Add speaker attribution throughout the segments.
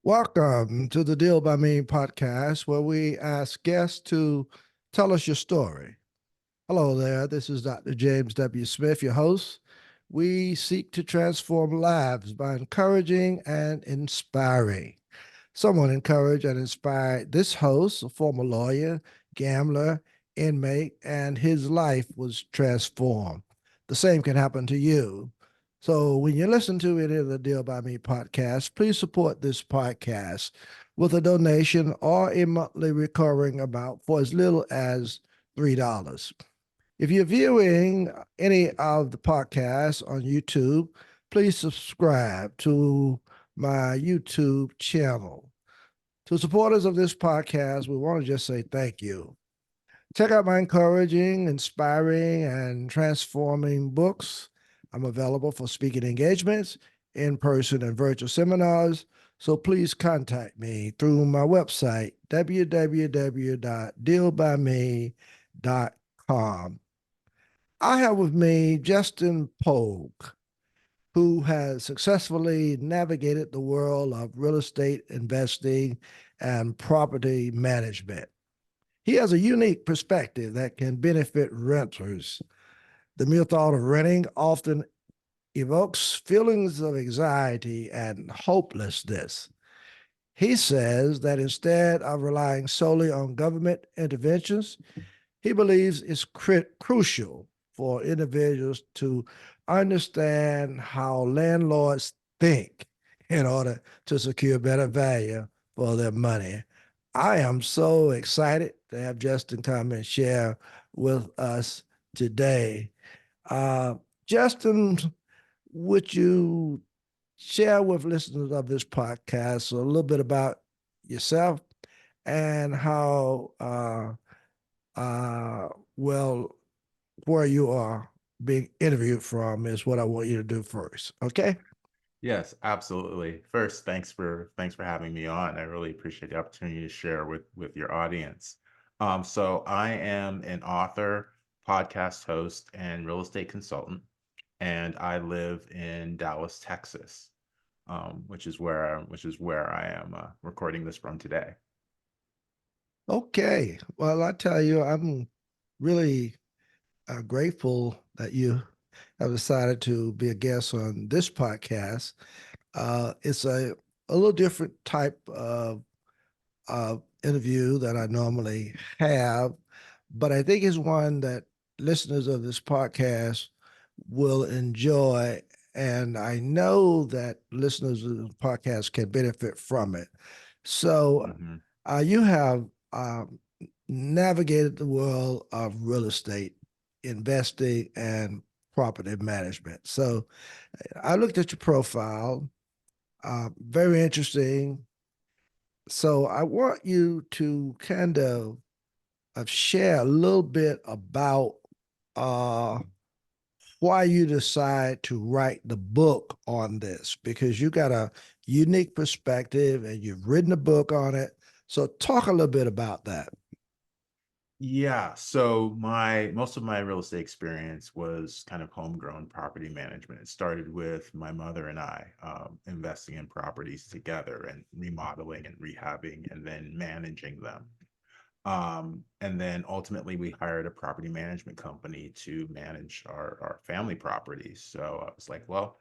Speaker 1: Welcome to the Deal by Me podcast, where we ask guests to tell us your story. Hello there, this is Dr. James W. Smith, your host. We seek to transform lives by encouraging and inspiring. Someone encouraged and inspired this host, a former lawyer, gambler, inmate, and his life was transformed. The same can happen to you. So when you listen to any of the Deal by Me podcast, please support this podcast with a donation or a monthly recurring amount for as little as $3. If you're viewing any of the podcasts on YouTube, please subscribe to my YouTube channel. To supporters of this podcast, we want to just say thank you. Check out my encouraging, inspiring, and transforming books. I'm available for speaking engagements, in person and virtual seminars. So please contact me through my website, www.dealbyme.com. I have with me Justin Pogue, who has successfully navigated the world of real estate investing and property management. He has a unique perspective that can benefit renters. The mere thought of renting often evokes feelings of anxiety and hopelessness. He says that instead of relying solely on government interventions, he believes it's crucial for individuals to understand how landlords think in order to secure better value for their money. I am so excited to have Justin come and share with us today. Uh, Justin, would you share with listeners of this podcast a little bit about yourself and how well, where you are being interviewed from is what I want you to do first. Okay.
Speaker 2: Yes, absolutely. First, thanks for having me on. I really appreciate the opportunity to share with your audience. So I am an author, podcast host, and real estate consultant, and I live in Dallas, Texas, which is where I am recording this from today.
Speaker 1: Okay. Well, I tell you, I'm really grateful that you have decided to be a guest on this podcast. It's a little different type of interview that I normally have, but I think it's one that listeners of this podcast will enjoy. And I know that listeners of the podcast can benefit from it. So
Speaker 2: hmm
Speaker 1: you have navigated the world of real estate, investing, and property management. So I looked at your profile, very interesting. So I want you to kind of share a little bit about uh, why you decide to write the book on this, because you got a unique perspective and you've written a book on it. So talk a little bit about that.
Speaker 2: Yeah, so my most of my real estate experience was kind of homegrown property management. It started with my mother and I investing in properties together and remodeling and rehabbing and then managing them. And then ultimately we hired a property management company to manage our family properties. So I was like, well,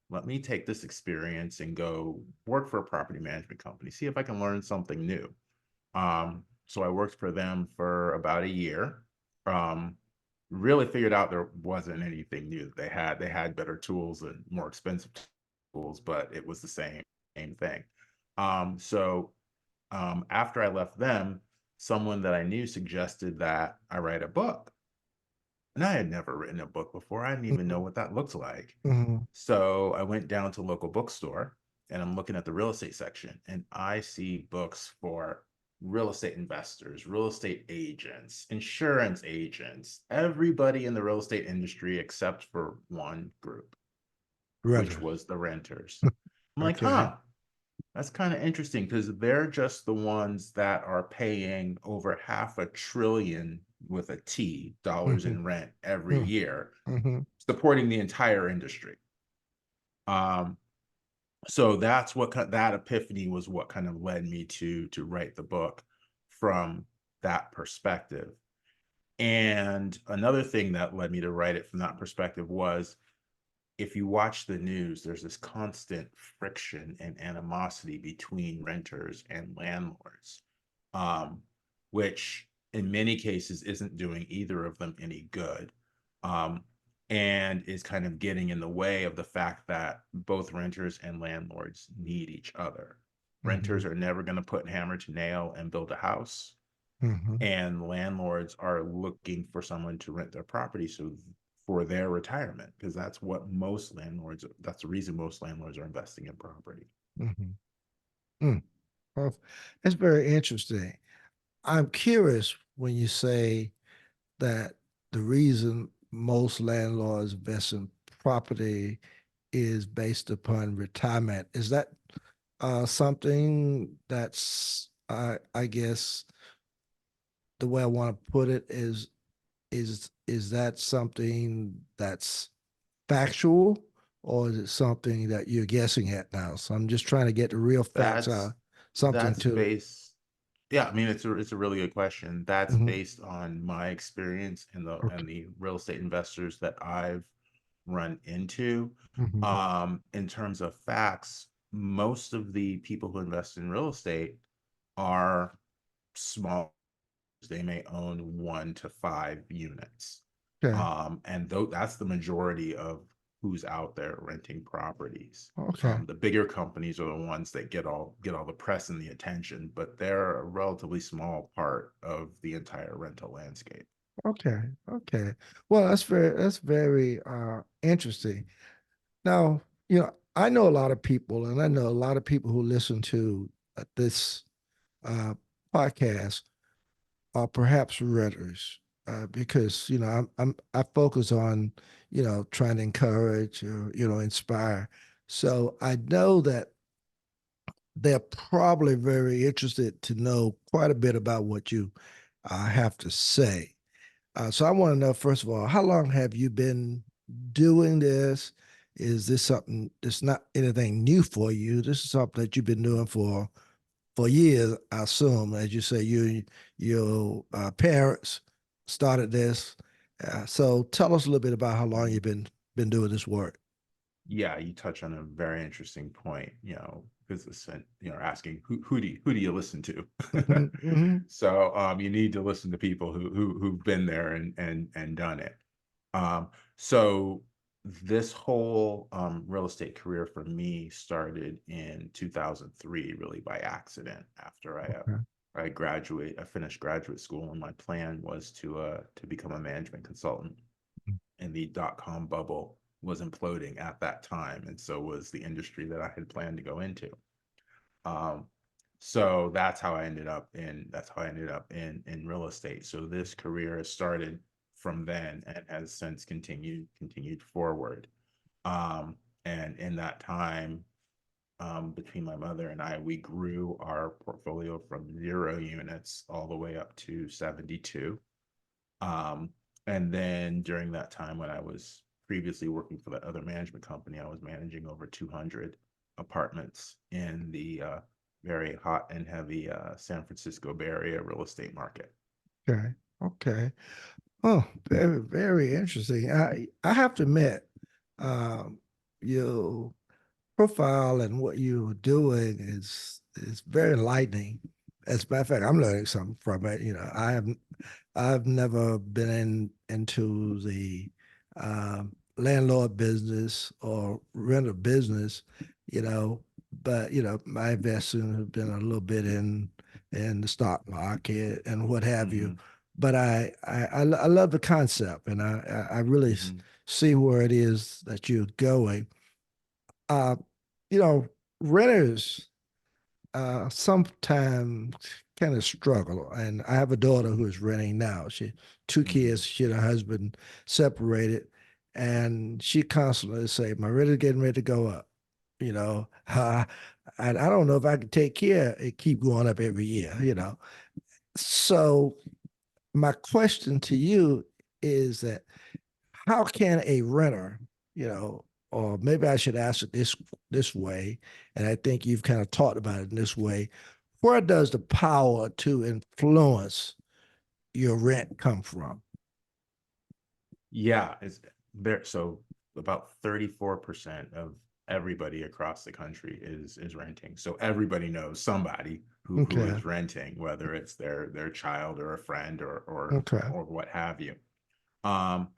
Speaker 2: let me take this experience and go work for a property management company, see if I can learn something new. So I worked for them for about a year. Um, really figured out there wasn't anything new that they had. They had better tools and more expensive tools, but it was the same thing. So after I left them, someone that I knew suggested that I write a book. And I had never written a book before. I didn't even know what that looked like.
Speaker 1: Mhm.
Speaker 2: So I went down to a local bookstore and I'm looking at the real estate section and I see books for real estate investors, real estate agents, insurance agents, everybody in the real estate industry except for one group, which
Speaker 1: Renters.
Speaker 2: was the renters. I'm like,
Speaker 1: Okay.
Speaker 2: that's kind of interesting because they're just the ones that are paying over half a trillion with a T dollars
Speaker 1: Mm-hmm.
Speaker 2: in rent every year,
Speaker 1: Mm-hmm.
Speaker 2: supporting the entire industry. Um, So that's what that epiphany was what kind of led me to write the book from that perspective. And another thing that led me to write it from that perspective was, if you watch the news, there's this constant friction and animosity between renters and landlords, um, which in many cases isn't doing either of them any good, um, and is kind of getting in the way of the fact that both renters and landlords need each other.
Speaker 1: Mm-hmm.
Speaker 2: Renters are never going to put hammer to nail and build a house,
Speaker 1: Mm-hmm.
Speaker 2: and landlords are looking for someone to rent their property for their retirement, because that's the reason most landlords are investing in property.
Speaker 1: Mm-hmm. Mm. Well, that's very interesting. I'm curious when you say that the reason most landlords invest in property is based upon retirement. Is that something that's, I guess, the way I want to put it is that something that's factual, or is it something that you're guessing at now? So I'm just trying to get the real facts
Speaker 2: That's
Speaker 1: out, something
Speaker 2: that's
Speaker 1: to.
Speaker 2: based Yeah, I mean, it's a really good question. That's
Speaker 1: Mhm.
Speaker 2: based on my experience and the
Speaker 1: Okay.
Speaker 2: real estate investors that I've run into.
Speaker 1: Mhm.
Speaker 2: In terms of facts, most of the people who invest in real estate are small. They may own 1 to 5 units.
Speaker 1: Okay.
Speaker 2: And though that's the majority of who's out there renting properties.
Speaker 1: Okay.
Speaker 2: The bigger companies are the ones that get all the press and the attention, but they're a relatively small part of the entire rental landscape.
Speaker 1: Okay. Okay. Well, that's very interesting. Now, I know a lot of people, and I know a lot of people who listen to this uh, podcast are perhaps renters, because I focus on trying to encourage or inspire. So I know that they're probably very interested to know quite a bit about what you have to say. So I want to know, first of all, how long have you been doing this? Is this something that's not anything new for you? This is something that you've been doing for years, I assume. As you say, your parents started this. So tell us a little bit about how long
Speaker 2: Mhm.
Speaker 1: you've been doing this work.
Speaker 2: Yeah, you touch on a very interesting point, because asking who do you listen to?
Speaker 1: Hmm. Hmm.
Speaker 2: So you need to listen to people who've been there and done it. Um, so this whole real estate career for me started in 2003, really by accident. After
Speaker 1: Okay.
Speaker 2: I finished graduate school, and my plan was to become a management consultant. And the dot-com bubble was imploding at that time, and so was the industry that I had planned to go into. Um, so that's how I ended up in real estate. So this career has started from then and has since continued forward. Um, and in that time, between my mother and I, we grew our portfolio from 0 units all the way up to 72. Um, and then during that time, when I was previously working for that other management company, I was managing over 200 apartments in the very hot and heavy San Francisco Bay Area real estate market.
Speaker 1: Okay. Okay. Oh, very, very interesting. I have to admit, um, your profile and what you're doing is very enlightening. As a matter of fact, I'm learning something from it. I've never been into the landlord business or renter business, you know, but my investment has been a little bit in the stock market and what have you.
Speaker 2: Hmm.
Speaker 1: But I love the concept, and I really
Speaker 2: Hmm.
Speaker 1: see where it is that you're going. Uh, you know, Renters sometimes kind of struggle. And I have a daughter who is renting now. She two
Speaker 2: Hmm.
Speaker 1: kids, she and her husband separated, and she constantly say, "My rent is getting ready to go up." You know, and I don't know if I can take care. It keep going up every year. So my question to you is that how can a renter, you know, or maybe I should ask it this way, and I think you've kind of talked about it in this way. Where does the power to influence your rent come from?
Speaker 2: Yeah, it's there. So about 34% of everybody across the country is renting. So everybody knows somebody who
Speaker 1: Okay.
Speaker 2: is renting, whether it's their child or a friend
Speaker 1: Okay.
Speaker 2: or what have you. Um,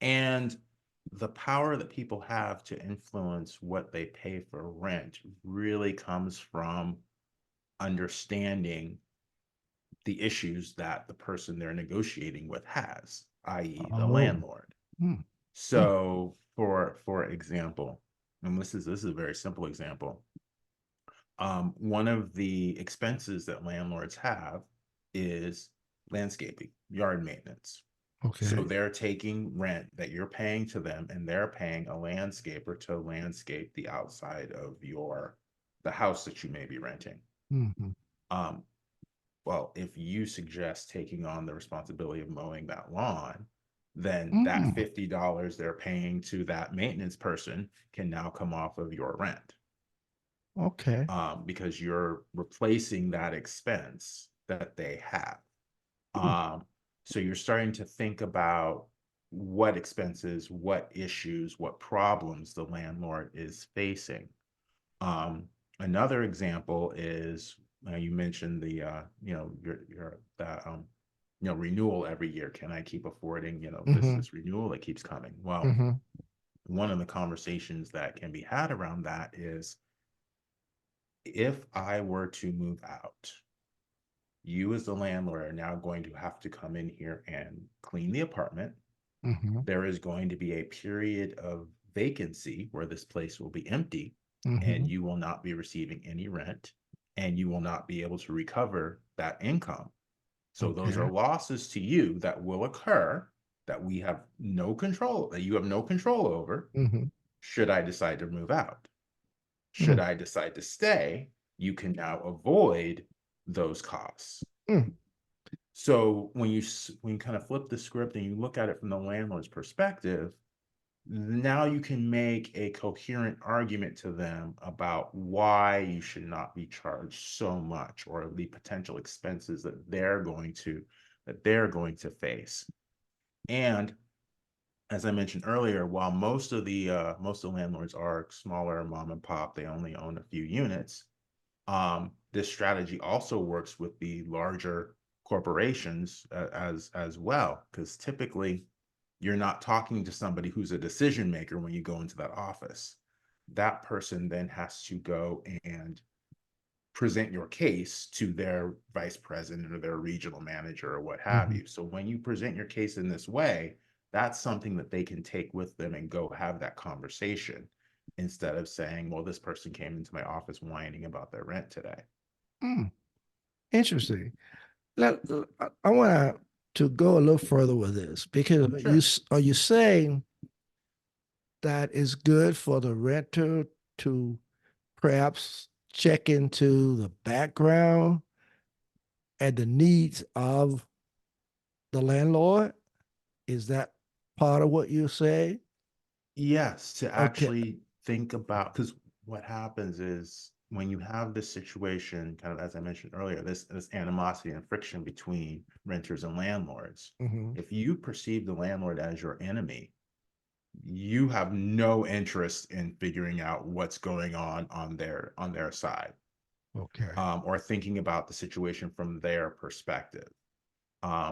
Speaker 2: and the power that people have to influence what they pay for rent really comes from understanding the issues that the person they're negotiating with has, i.e., the
Speaker 1: Oh.
Speaker 2: landlord.
Speaker 1: Mm, mm,
Speaker 2: So, for example, and this is a very simple example. One of the expenses that landlords have is landscaping, yard maintenance. So
Speaker 1: okay.
Speaker 2: they're taking rent that you're paying to them, and they're paying a landscaper to landscape the outside of the house that you may be renting.
Speaker 1: Mm-hmm.
Speaker 2: Um, well, if you suggest taking on the responsibility of mowing that lawn, then that
Speaker 1: Mm,
Speaker 2: $50 they're paying to that maintenance person can now come off of your rent,
Speaker 1: okay.
Speaker 2: because you're replacing that expense that they have.
Speaker 1: Mm,
Speaker 2: Um, so you're starting to think about what expenses, what issues, what problems the landlord is facing. Um, Another example is, you mentioned the your that renewal every year. Can I keep affording
Speaker 1: mm-hmm.
Speaker 2: this renewal that keeps coming? Well,
Speaker 1: Mm-hmm.
Speaker 2: one of the conversations that can be had around that is, if I were to move out, you as the landlord are now going to have to come in here and clean the apartment.
Speaker 1: Mm-hmm.
Speaker 2: There is going to be a period of vacancy where this place will be empty, and
Speaker 1: Mm-hmm.
Speaker 2: you will not be receiving any rent, and you will not be able to recover that income. So those are
Speaker 1: Okay.
Speaker 2: losses to you that will occur, that we have no control, that you have no control over,
Speaker 1: Mm-hmm.
Speaker 2: should I decide to move out. Should
Speaker 1: Mm,
Speaker 2: I decide to stay, you can now avoid those costs.
Speaker 1: mm,
Speaker 2: So when you kind of flip the script and you look at it from the landlord's perspective, now you can make a coherent argument to them about why you should not be charged so much, or the potential expenses that they're going to face. And as I mentioned earlier, while most of the landlords are smaller mom and pop, they only own a few units. This strategy also works with the larger corporations, as well, because typically you're not talking to somebody who's a decision maker when you go into that office. That person then has to go and present your case to their vice president or their regional manager or what have
Speaker 1: mm-hmm.
Speaker 2: you. So when you present your case in this way, that's something that they can take with them and go have that conversation, instead of saying, well, this person came into my office whining about their rent today.
Speaker 1: Mm. Interesting. I want to go a little further with this because
Speaker 2: Sure.
Speaker 1: are you saying that it's good for the renter to perhaps check into the background and the needs of the landlord? Is that part of what you say?
Speaker 2: Yes, to
Speaker 1: Okay.
Speaker 2: actually think about, because what happens is when you have this situation, kind of as I mentioned earlier, this animosity and friction between renters and landlords.
Speaker 1: Mm-hmm.
Speaker 2: If you perceive the landlord as your enemy, you have no interest in figuring out what's going on their side,
Speaker 1: Okay.
Speaker 2: or thinking about the situation from their perspective.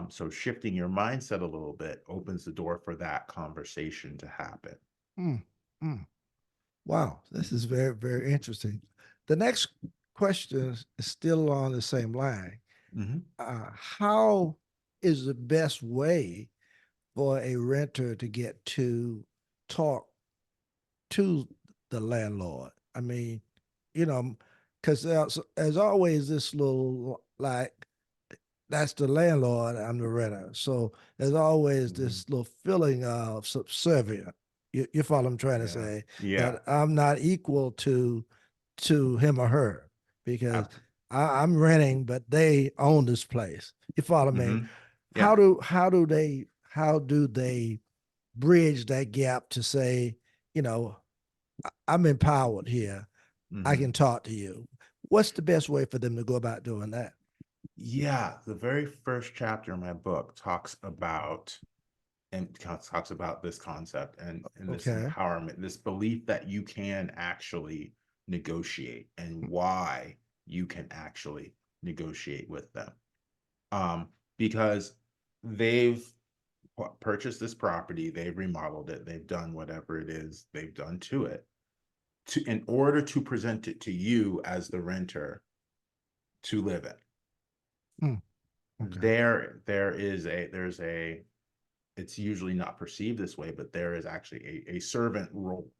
Speaker 2: So shifting your mindset a little bit opens the door for that conversation to happen.
Speaker 1: Mm, mm. Wow, this is very, very interesting. The next question is still on the same line.
Speaker 2: Mhm.
Speaker 1: How is the best way for a renter to get to talk to the landlord? I mean, you know, because there's always this little like that's the landlord, I'm the renter. So there's always
Speaker 2: Mhm.
Speaker 1: this little feeling of subservient. You follow what I'm trying to
Speaker 2: Yeah.
Speaker 1: say?
Speaker 2: Yeah.
Speaker 1: That I'm not equal to him or her because
Speaker 2: Ab
Speaker 1: I'm renting, but they own this place. You follow me?
Speaker 2: Mhm. Yeah.
Speaker 1: How do they bridge that gap to say, you know, I'm empowered here. I
Speaker 2: Hmm.
Speaker 1: can talk to you. What's the best way for them to go about doing that?
Speaker 2: Yeah, the very first chapter in my book talks about this concept and this
Speaker 1: Okay.
Speaker 2: empowerment, this belief that you can actually negotiate and why you can actually negotiate with them. Um, because they've purchased this property, they've remodeled it, they've done whatever it is they've done to it in order to present it to you as the renter to live in.
Speaker 1: Mm, okay.
Speaker 2: There's a it's usually not perceived this way, but there is actually a servant role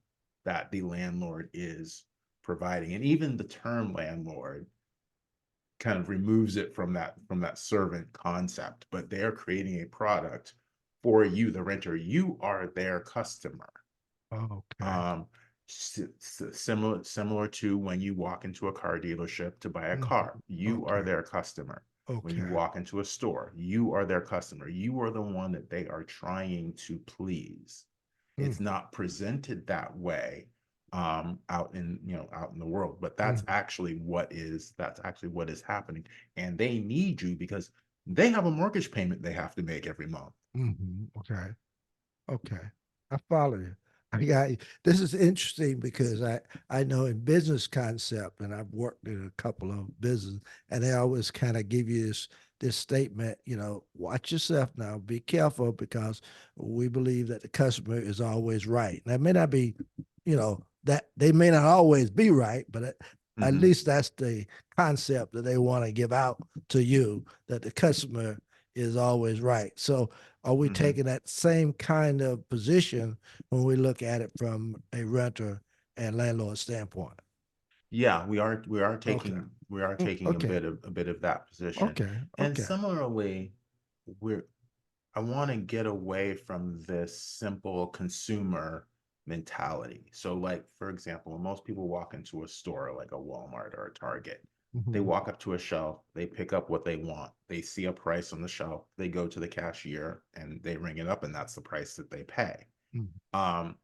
Speaker 2: that the landlord is providing. And even the term landlord kind of removes it from that servant concept, but they're creating a product for you, the renter. You are their customer.
Speaker 1: Okay.
Speaker 2: Um, similar to when you walk into a car dealership to buy a
Speaker 1: Mhm.
Speaker 2: car, you are
Speaker 1: Okay.
Speaker 2: their customer. When you
Speaker 1: Okay.
Speaker 2: walk into a store, you are their customer. You are the one that they are trying to please.
Speaker 1: Mm,
Speaker 2: It's not presented that way out in out in the world, but
Speaker 1: mhm,
Speaker 2: that's actually what is happening. And they need you because they have a mortgage payment they have to make every month.
Speaker 1: Okay. Okay. I follow you. I got you. This is interesting because I know in business concept, and I've worked in a couple of business, and they always kind of give you this statement, watch yourself now, be careful because we believe that the customer is always right. That may not be, that they may not always be right, but at
Speaker 2: Hmm.
Speaker 1: least that's the concept that they want to give out to you, that the customer is always right. So are we
Speaker 2: Hmm.
Speaker 1: taking that same kind of position when we look at it from a renter and landlord standpoint?
Speaker 2: Yeah,
Speaker 1: Okay.
Speaker 2: we are
Speaker 1: Mm,
Speaker 2: taking
Speaker 1: okay.
Speaker 2: a bit of that position.
Speaker 1: Okay.
Speaker 2: And
Speaker 1: Okay.
Speaker 2: similarly, we're I want to get away from this simple consumer mentality. So, like, for example, when most people walk into a store like a Walmart or a Target, they
Speaker 1: Mhm,
Speaker 2: walk up to a shelf, they pick up what they want, they see a price on the shelf, they go to the cashier and they ring it up, and that's the price that they pay.
Speaker 1: mhm.
Speaker 2: Um,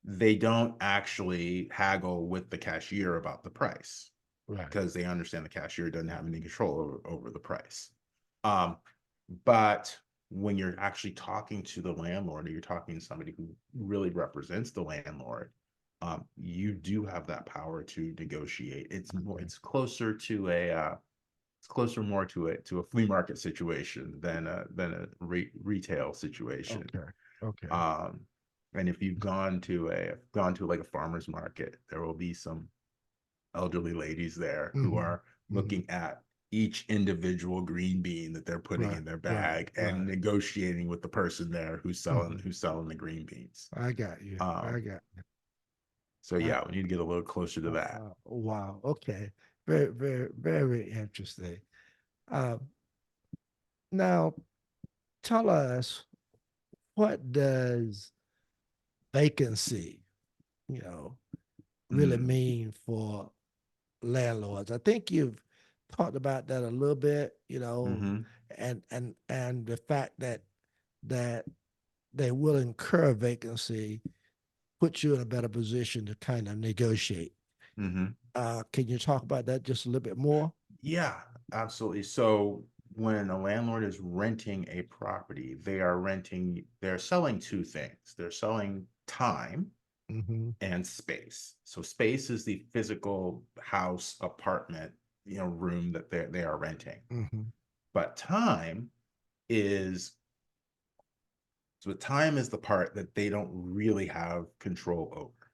Speaker 2: they don't actually haggle with the cashier about the price
Speaker 1: Right.
Speaker 2: because they understand the cashier doesn't have any control over the price. Um, but when you're actually talking to the landlord or you're talking to somebody who really represents the landlord, you do have that power to negotiate.
Speaker 1: Okay.
Speaker 2: It's closer more to a flea market situation than a retail situation.
Speaker 1: Okay. Okay.
Speaker 2: Um, and if you've gone to like a farmer's market, there will be some elderly ladies there who
Speaker 1: Hmm.
Speaker 2: are
Speaker 1: Hmm.
Speaker 2: looking at each individual green bean that they're putting
Speaker 1: Right.
Speaker 2: in their
Speaker 1: Right.
Speaker 2: bag and
Speaker 1: Right.
Speaker 2: negotiating with the person there
Speaker 1: Hmm.
Speaker 2: who's selling the green beans.
Speaker 1: I got you. I
Speaker 2: Um,
Speaker 1: got you.
Speaker 2: so
Speaker 1: I,
Speaker 2: yeah, we need to get a little closer to that.
Speaker 1: wow. Okay. Very, very, very interesting. Uh, now, tell us, what does vacancy, you know, really
Speaker 2: Mm,
Speaker 1: mean for landlords? I think you've talked about that a little bit,
Speaker 2: mm-hmm,
Speaker 1: and the fact that they will incur vacancy puts you in a better position to kind of negotiate.
Speaker 2: mm-hmm.
Speaker 1: Can you talk about that just a little bit more?
Speaker 2: Yeah, absolutely. So when a landlord is renting a property, they're selling two things. They're selling time
Speaker 1: Mm-hmm.
Speaker 2: and space. So space is the physical house, apartment, room that they are renting.
Speaker 1: Mm-hmm.
Speaker 2: But is time is the part that they don't really have control over.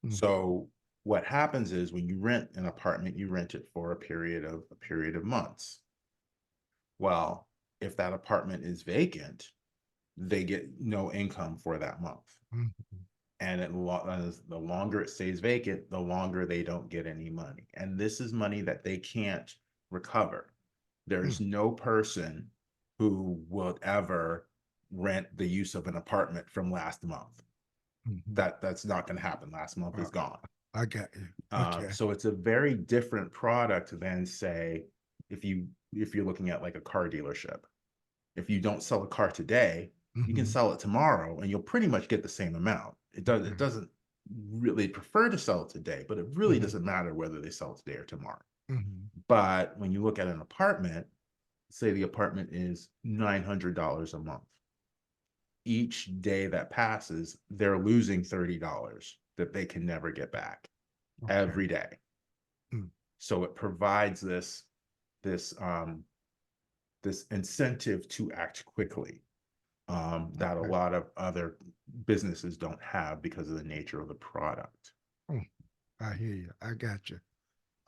Speaker 1: Mm-hmm.
Speaker 2: So what happens is when you rent an apartment, you rent it for a period of months. Well, if that apartment is vacant, they get no income for that month.
Speaker 1: Mm-hmm.
Speaker 2: And the longer it stays vacant, the longer they don't get any money. And this is money that they can't recover. There's no person who will ever rent the use of an apartment from last month.
Speaker 1: Mm-hmm.
Speaker 2: That's not going to happen. Last month is gone.
Speaker 1: I got you. Okay.
Speaker 2: So it's a very different product than, say, if you're looking at like a car dealership. If you don't sell a car today, you can
Speaker 1: Mm-hmm.
Speaker 2: sell it tomorrow, and you'll pretty much get the same amount. It
Speaker 1: Okay.
Speaker 2: doesn't. really prefer to sell it today, but it really
Speaker 1: Mhm.
Speaker 2: doesn't matter whether they sell it today or tomorrow.
Speaker 1: Mhm.
Speaker 2: But when you look at an apartment, say the apartment is $900 a month. Each day that passes, they're losing $30 that they can never get back
Speaker 1: Okay.
Speaker 2: every day.
Speaker 1: Mm.
Speaker 2: So it provides this this incentive to act quickly, that a
Speaker 1: Okay.
Speaker 2: lot of other businesses don't have because of the nature of the product.
Speaker 1: Mm. I hear you. I got you.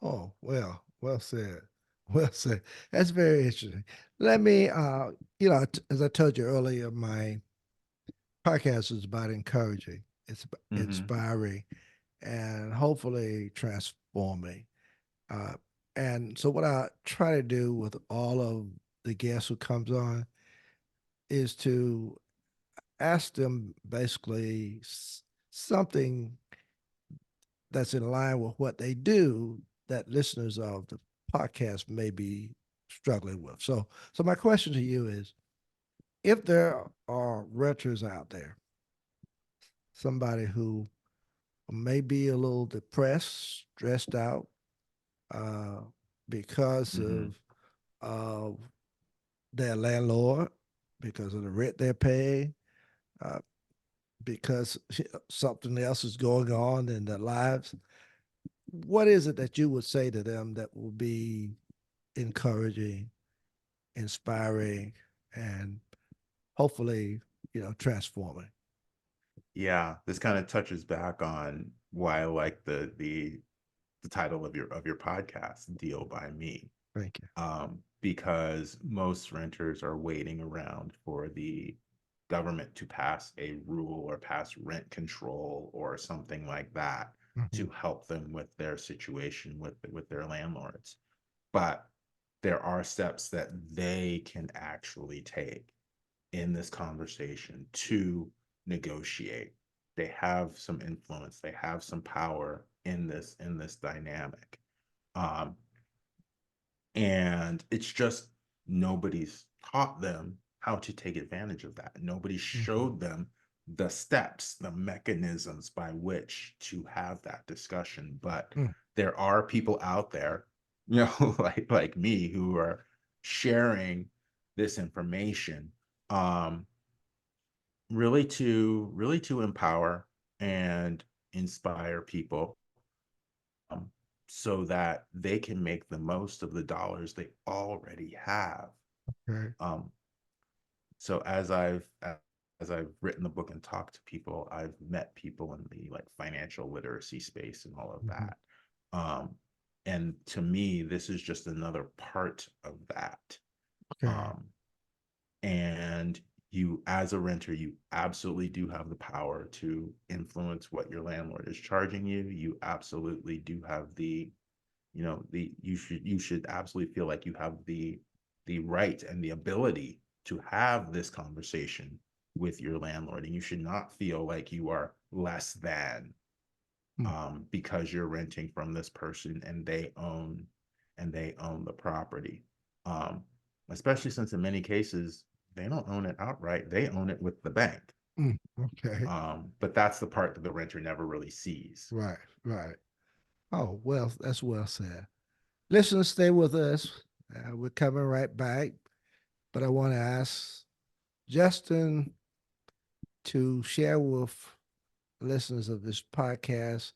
Speaker 1: Oh, well said. Well said. That's very interesting. Let me, as I told you earlier, my podcast is about encouraging, it's
Speaker 2: Hmm.
Speaker 1: inspiring, and hopefully transforming. Uh, and so, what I try to do with all of the guests who comes on is to ask them basically something that's in line with what they do that listeners of the podcast may be struggling with. So my question to you is, if there are renters out there, somebody who may be a little depressed, stressed out, uh, because
Speaker 2: Hmm.
Speaker 1: of their landlord, because of the rent they're paying, uh, because something else is going on in their lives, what is it that you would say to them that will be encouraging, inspiring, and hopefully, transforming?
Speaker 2: Yeah, this kind of touches back on why I like the title of your podcast, Deal by Me.
Speaker 1: Thank you.
Speaker 2: Because most renters are waiting around for the government to pass a rule or pass rent control or something like that
Speaker 1: Mm-hmm.
Speaker 2: to help them with their situation with their landlords. But there are steps that they can actually take in this conversation to negotiate. They have some influence, they have some power in this dynamic. Um, and it's just nobody's taught them how to take advantage of that. Nobody
Speaker 1: Mm-hmm.
Speaker 2: showed them the steps, the mechanisms by which to have that discussion. But
Speaker 1: Mm-hmm.
Speaker 2: there are people out there, like me, who are sharing this information, um, really to empower and inspire people, um, so that they can make the most of the dollars they already have.
Speaker 1: Okay.
Speaker 2: Um, so as I've written the book and talked to people, I've met people in the like financial literacy space and all of
Speaker 1: Mm-hmm.
Speaker 2: that. Um, and to me, this is just another part of that.
Speaker 1: Okay.
Speaker 2: Um, and you, as a renter, you absolutely do have the power to influence what your landlord is charging you. You absolutely do have the, the you should absolutely feel like you have the right and the ability to have this conversation with your landlord, and you should not feel like you are less than,
Speaker 1: Mm.
Speaker 2: because you're renting from this person and they own the property, um, especially since in many cases they don't own it outright, they own it with the bank.
Speaker 1: Mm. Okay.
Speaker 2: But that's the part that the renter never really sees.
Speaker 1: Right. Right. Oh, well, that's well said. Listeners, stay with us. We're coming right back, but I want to ask Justin to share with listeners of this podcast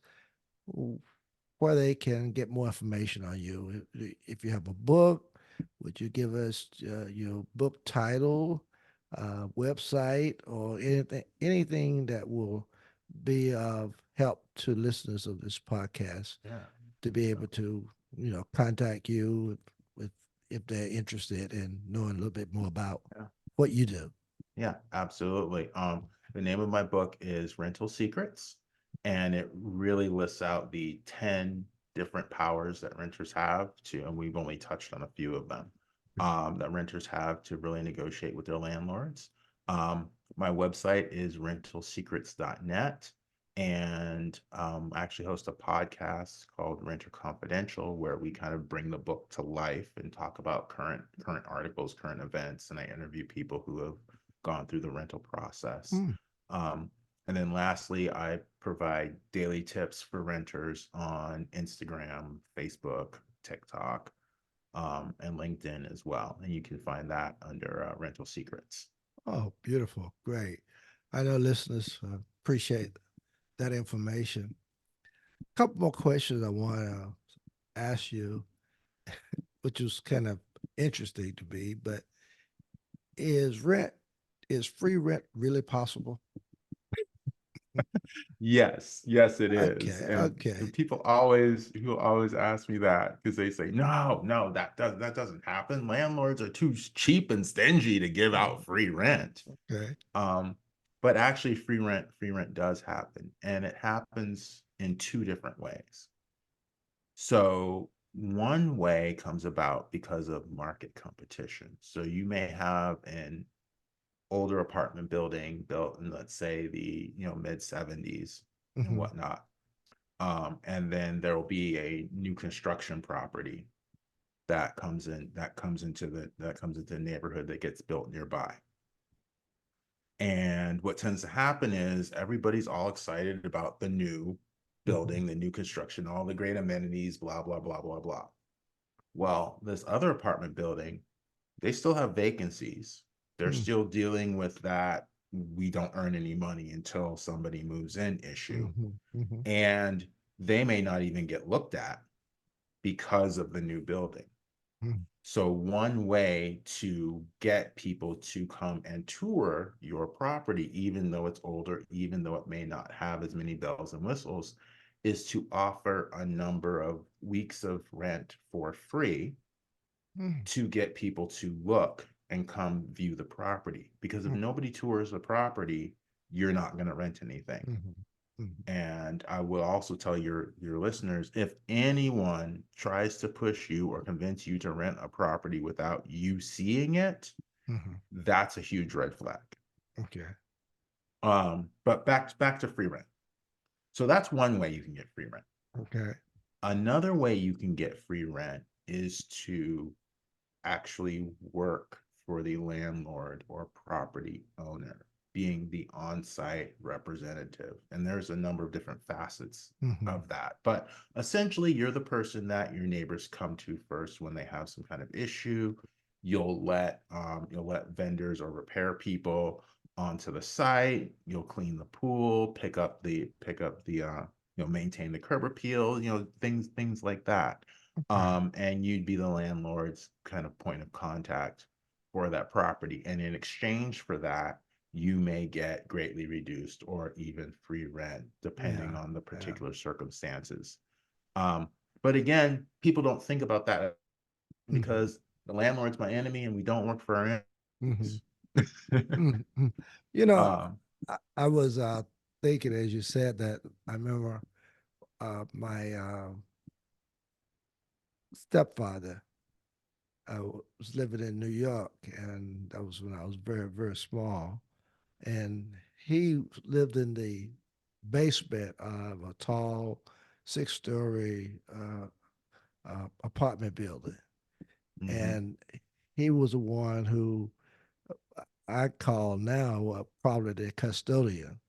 Speaker 1: where they can get more information on you. If you have a book, would you give us your book title, website, or anything that will be of help to listeners of this podcast
Speaker 2: Yeah.
Speaker 1: to be
Speaker 2: So
Speaker 1: able to, contact you with if they're interested in knowing a little bit more about
Speaker 2: yeah.
Speaker 1: what you do.
Speaker 2: Yeah, absolutely. The name of my book is Rental Secrets, and it really lists out the 10 different powers that renters have to, and we've only touched on a few of them, that renters have to really negotiate with their landlords. My website is rentalsecrets.net, and I actually host a podcast called Renter Confidential, where we kind of bring the book to life and talk about current articles, current events, and I interview people who have gone through the rental process.
Speaker 1: Mm,
Speaker 2: Um, And then lastly, I provide daily tips for renters on Instagram, Facebook, TikTok, and LinkedIn as well. And you can find that under Rental Secrets.
Speaker 1: Oh, beautiful. Great. I know listeners appreciate that information. A couple more questions I want to ask you, which was kind of interesting to me, but is rent, is free rent really possible?
Speaker 2: Yes, yes, it is.
Speaker 1: Okay,
Speaker 2: And
Speaker 1: okay.
Speaker 2: people always ask me that because they say, no, no, that doesn't happen. Landlords are too cheap and stingy to give out free rent.
Speaker 1: Okay.
Speaker 2: Um, but actually free rent does happen, and it happens in two different ways. So one way comes about because of market competition. So you may have an older apartment building built in, let's say, the mid 70s and
Speaker 1: Mm-hmm.
Speaker 2: whatnot. And then there will be a new construction property that comes into the neighborhood that gets built nearby. And what tends to happen is everybody's all excited about the new
Speaker 1: Mm-hmm.
Speaker 2: building, the new construction, all the great amenities, blah, blah, blah, blah, blah. Well, this other apartment building, they still have vacancies. They're still dealing with that we don't earn any money until somebody moves in issue.
Speaker 1: Mm-hmm. Mm-hmm.
Speaker 2: And they may not even get looked at because of the new building.
Speaker 1: Mm-hmm.
Speaker 2: So one way to get people to come and tour your property, even though it's older, even though it may not have as many bells and whistles, is to offer a number of weeks of rent for free to get people to look and come view the property. Because if nobody tours the property, you're not going to rent anything.
Speaker 1: Mm-hmm. Mm-hmm.
Speaker 2: And I will also tell your listeners, if anyone tries to push you or convince you to rent a property without you seeing it,
Speaker 1: Mm-hmm.
Speaker 2: that's a huge red flag.
Speaker 1: Okay.
Speaker 2: But back to free rent. So that's one way you can get free rent.
Speaker 1: Okay.
Speaker 2: Another way you can get free rent is to actually work for the landlord or property owner, being the on-site representative. And there's a number of different facets
Speaker 1: Mm-hmm.
Speaker 2: of that. But essentially, you're the person that your neighbors come to first when they have some kind of issue. You'll let vendors or repair people onto the site. You'll clean the pool, maintain the curb appeal, things like that.
Speaker 1: Okay.
Speaker 2: And you'd be the landlord's kind of point of contact for that property. And in exchange for that, you may get greatly reduced or even free rent, depending
Speaker 1: Yeah.
Speaker 2: on the
Speaker 1: Yeah.
Speaker 2: particular circumstances. Um, but again, people don't think about that
Speaker 1: Mm-hmm.
Speaker 2: because the landlord's my enemy and we don't work for our
Speaker 1: Mm-hmm.
Speaker 2: enemies.
Speaker 1: Mm-hmm. You know,
Speaker 2: um,
Speaker 1: I was thinking as you said that. I remember my stepfather was living in New York, and that was when I was very, very small. And he lived in the basement of a tall 6-story apartment building.
Speaker 2: mhm,
Speaker 1: And he was the one who I call now probably the custodian.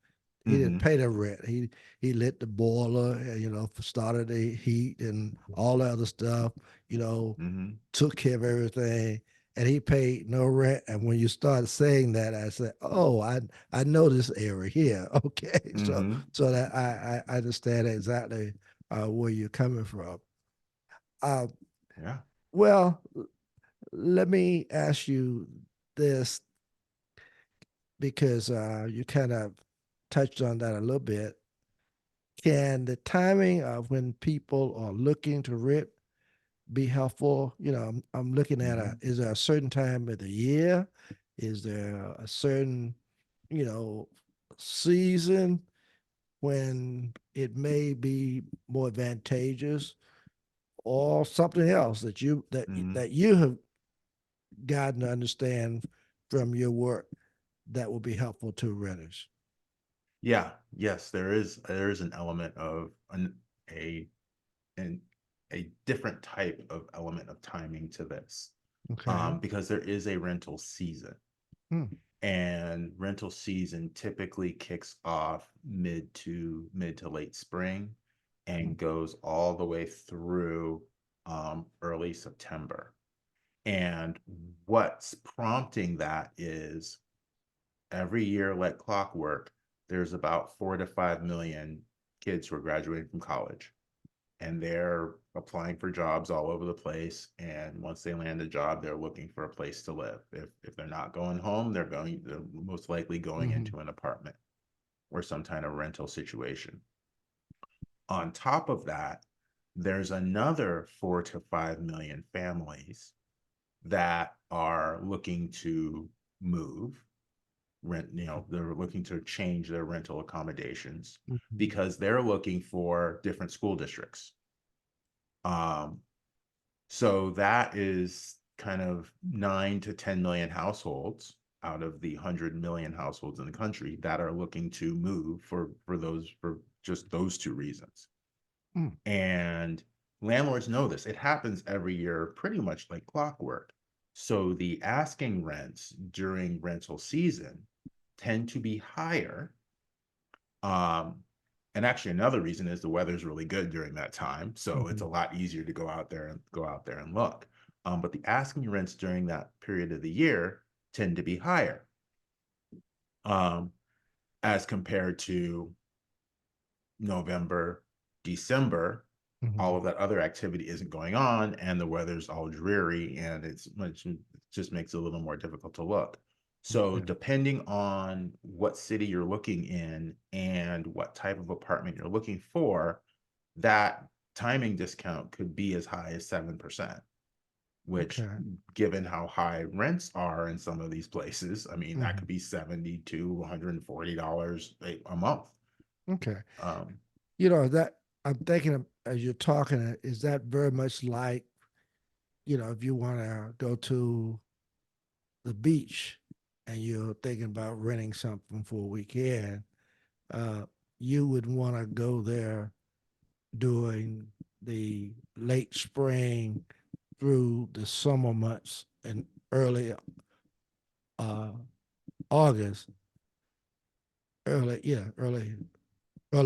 Speaker 1: He didn't
Speaker 2: mhm,
Speaker 1: pay the rent. He lit the boiler, started the heat and all the other stuff. You know,
Speaker 2: mhm,
Speaker 1: took care of everything, and he paid no rent. And when you started saying that, I said, "Oh, I know this area here." Okay, so
Speaker 2: mhm.
Speaker 1: that I understand exactly where you're coming from. Uh,
Speaker 2: Yeah.
Speaker 1: well, let me ask you this because you kind of touched on that a little bit. Can the timing of when people are looking to rent be helpful? I'm looking at
Speaker 2: Mhm,
Speaker 1: is there a certain time of the year? Is there a certain, you know, season when it may be more advantageous or something else that
Speaker 2: mhm.
Speaker 1: you have gotten to understand from your work that will be helpful to renters?
Speaker 2: Yeah, yes, there is an element of a an a different type of element of timing to this,
Speaker 1: Okay.
Speaker 2: because there is a rental season.
Speaker 1: Hmm.
Speaker 2: And rental season typically kicks off mid to late spring and goes all the way through early September. And what's prompting that is every year, like clockwork, there's about 4 to 5 million kids who are graduating from college, and they're applying for jobs all over the place. And once they land a job, they're looking for a place to live. If they're not going home, they're most likely going
Speaker 1: Mm-hmm.
Speaker 2: into an apartment or some kind of rental situation. On top of that, there's another 4 to 5 million families that are looking to move rent, they're looking to change their rental accommodations
Speaker 1: Mm-hmm.
Speaker 2: because they're looking for different school districts. Um, so that is kind of 9 to 10 million households out of the 100 million households in the country that are looking to move for just those two reasons.
Speaker 1: Mm.
Speaker 2: And landlords know this. It happens every year, pretty much like clockwork. So the asking rents during rental season tend to be higher. Um, and actually, another reason is the weather's really good during that time, so it's
Speaker 1: Mm-hmm.
Speaker 2: a lot easier to go out there and look. But the asking rents during that period of the year tend to be higher, um, as compared to November, December.
Speaker 1: Mm-hmm.
Speaker 2: All of that other activity isn't going on, and the weather's all dreary, and it just makes it a little more difficult to look. So,
Speaker 1: Okay.
Speaker 2: depending on what city you're looking in and what type of apartment you're looking for, that timing discount could be as high as 7%, which,
Speaker 1: Okay.
Speaker 2: given how high rents are in some of these places, I mean, that
Speaker 1: Mm-hmm.
Speaker 2: could be 70 to $140 a month.
Speaker 1: Okay.
Speaker 2: Um,
Speaker 1: That I'm thinking of, as you're talking, is that very much like, if you want to go to the beach and you're thinking about renting something for a weekend, uh, you would want to go there during the late spring through the summer months and early uh, August, early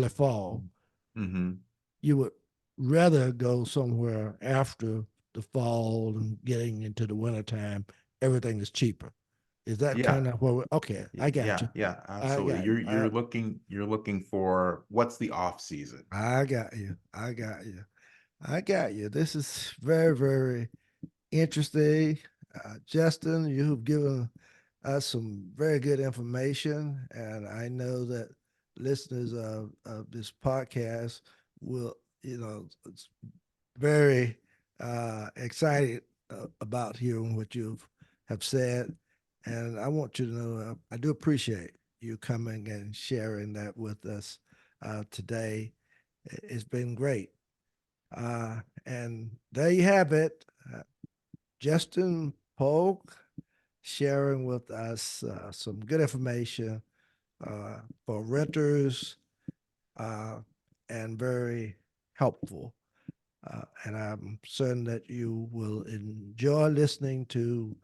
Speaker 1: fall.
Speaker 2: mhm.
Speaker 1: You would rather go somewhere after the fall and getting into the wintertime. Everything is cheaper. Is that
Speaker 2: Yeah.
Speaker 1: kind of where okay, I got
Speaker 2: Yeah,
Speaker 1: you.
Speaker 2: yeah,
Speaker 1: I
Speaker 2: absolutely.
Speaker 1: got you.
Speaker 2: You're looking for what's the off season.
Speaker 1: I got you. I got you. I got you. This is very, very interesting. Justin, you've given us some very good information, and I know that listeners of this podcast will, it's very excited about hearing what you have said. And I want you to know I do appreciate you coming and sharing that with us today. It's been great. And there you have it. Justin Pogue sharing with us some good information for renters uh, and very helpful. And I'm certain that you will enjoy listening to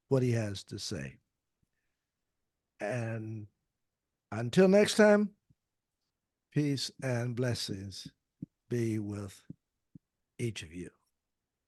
Speaker 1: what he has to say. And until next time, peace and blessings be with each of you.